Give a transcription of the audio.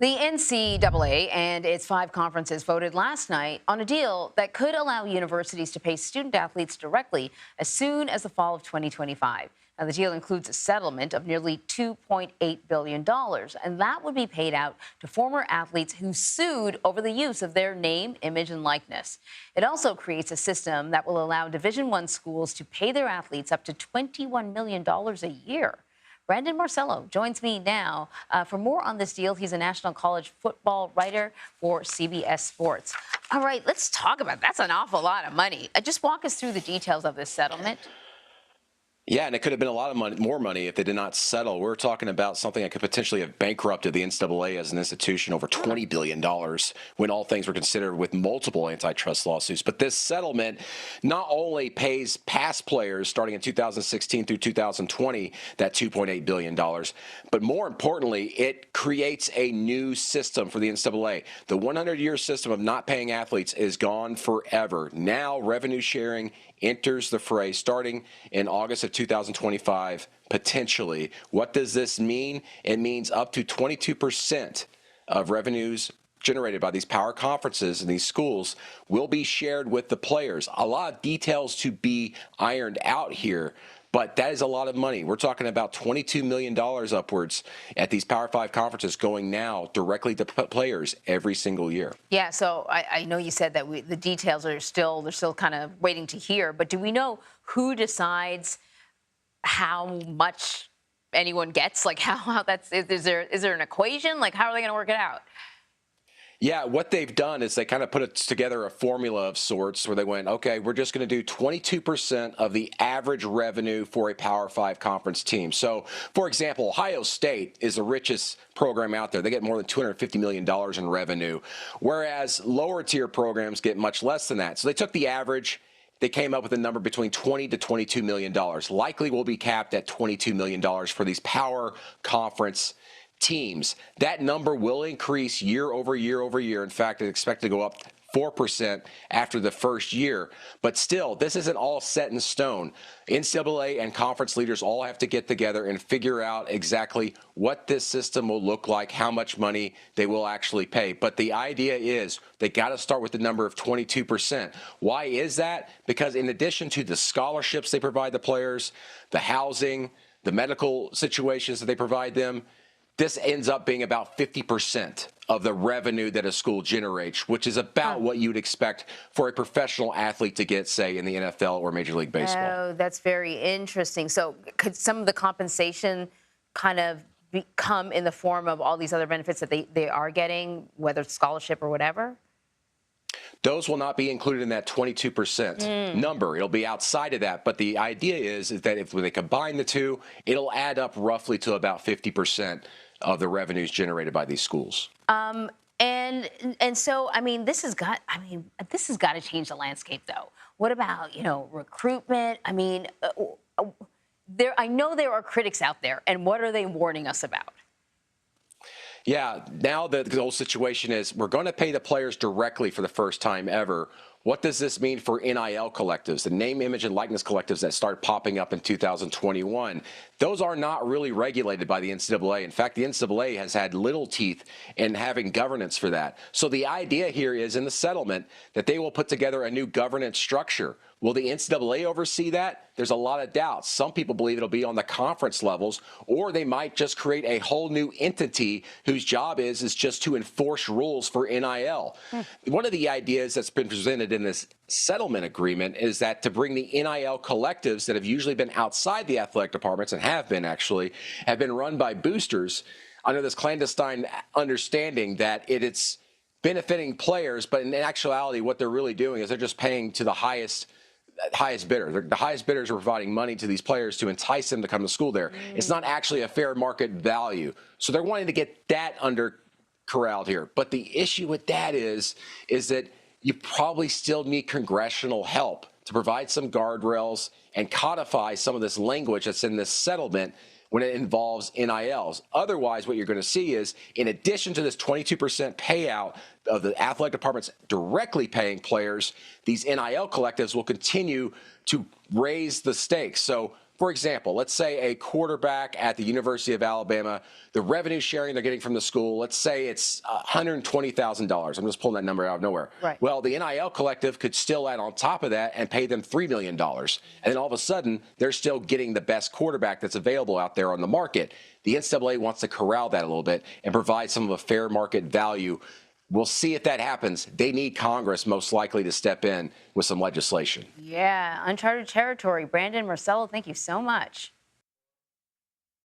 The NCAA and its 5 conferences voted last night on a deal that could allow universities to pay student athletes directly as soon as the fall of 2025. Now, the deal includes a settlement of nearly $2.8 billion, and that would be paid out to former athletes who sued over the use of their name, image, and likeness. It also creates a system that will allow Division I schools to pay their athletes up to $21 million a year. Brandon Marcello joins me now for more on this deal. He's a national college football writer for CBS Sports. All right, let's talk about that's an awful lot of money. Just walk us through the details of this settlement. Yeah, and it could have been a lot of money, more money if they did not settle. We're talking about something that could potentially have bankrupted the NCAA as an institution, over $20 billion when all things were considered, with multiple antitrust lawsuits. But this settlement not only pays past players starting in 2016 through 2020 that $2.8 billion, but more importantly, it creates a new system for the NCAA. The 100-year system of not paying athletes is gone forever. Now revenue sharing enters the fray starting in August of 2025, potentially. What does this mean? It means up to 22% of revenues generated by these power conferences and these schools will be shared with the players. A lot of details to be ironed out here, but that is a lot of money. We're talking about $22 million upwards at these Power 5 conferences going now directly to players every single year. Yeah, so I know you said that the details are still kind of waiting to hear, but do we know who decides how much anyone gets? Like how that's, is there an equation? Like how are they going to work it out? Yeah, what they've done is they kind of put together a formula of sorts where they went, okay, we're just going to do 22% of the average revenue for a Power 5 conference team. So, for example, Ohio State is the richest program out there. They get more than $250 million in revenue, whereas lower tier programs get much less than that. So they took the average. They came up with a number between $20 to $22 million. Likely will be capped at $22 million for these Power Conference teams. That number will increase year over year over year. In fact, it's expected to go up 4% after the first year. But still, this isn't all set in stone. NCAA and conference leaders all have to get together and figure out exactly what this system will look like, how much money they will actually pay. But the idea is they got to start with the number of 22%. Why is that? Because in addition to the scholarships they provide the players, the housing, the medical situations that they provide them, this ends up being about 50% of the revenue that a school generates, which is about what you would expect for a professional athlete to get, say, in the NFL or Major League Baseball. Oh, that's very interesting. So could some of the compensation kind of come in the form of all these other benefits that they are getting, whether it's scholarship or whatever? Those will not be included in that 22% number. It'll be outside of that. But the idea is that when they combine the two, it'll add up roughly to about 50% of the revenues generated by these schools. And so, I mean, this has got to change the landscape, though. What about, recruitment? I mean, I know there are critics out there, and what are they warning us about? Yeah, now the whole situation is we're going to pay the players directly for the first time ever. What does this mean for NIL collectives, the name, image, and likeness collectives that started popping up in 2021? Those are not really regulated by the NCAA. In fact, the NCAA has had little teeth in having governance for that. So the idea here is in the settlement that they will put together a new governance structure. Will the NCAA oversee that? There's a lot of doubts. Some people believe it'll be on the conference levels, or they might just create a whole new entity whose job is just to enforce rules for NIL. One of the ideas that's been presented in this settlement agreement is that to bring the NIL collectives that have usually been outside the athletic departments and have been run by boosters under this clandestine understanding that it's benefiting players, but in actuality, what they're really doing is they're just paying to the highest bidder. The highest bidders are providing money to these players to entice them to come to school there. It's not actually a fair market value. So they're wanting to get that under corralled here. But the issue with that is that you probably still need congressional help to provide some guardrails and codify some of this language that's in this settlement when it involves NILs. Otherwise, what you're going to see is, in addition to this 22% payout of the athletic departments directly paying players, these NIL collectives will continue to raise the stakes. So for example, let's say a quarterback at the University of Alabama, the revenue sharing they're getting from the school, let's say it's $120,000. I'm just pulling that number out of nowhere. Right. Well, the NIL collective could still add on top of that and pay them $3 million. And then all of a sudden, they're still getting the best quarterback that's available out there on the market. The NCAA wants to corral that a little bit and provide some of a fair market value. We'll see if that happens. They need Congress most likely to step in with some legislation. Yeah, uncharted territory. Brandon, Marcello, thank you so much.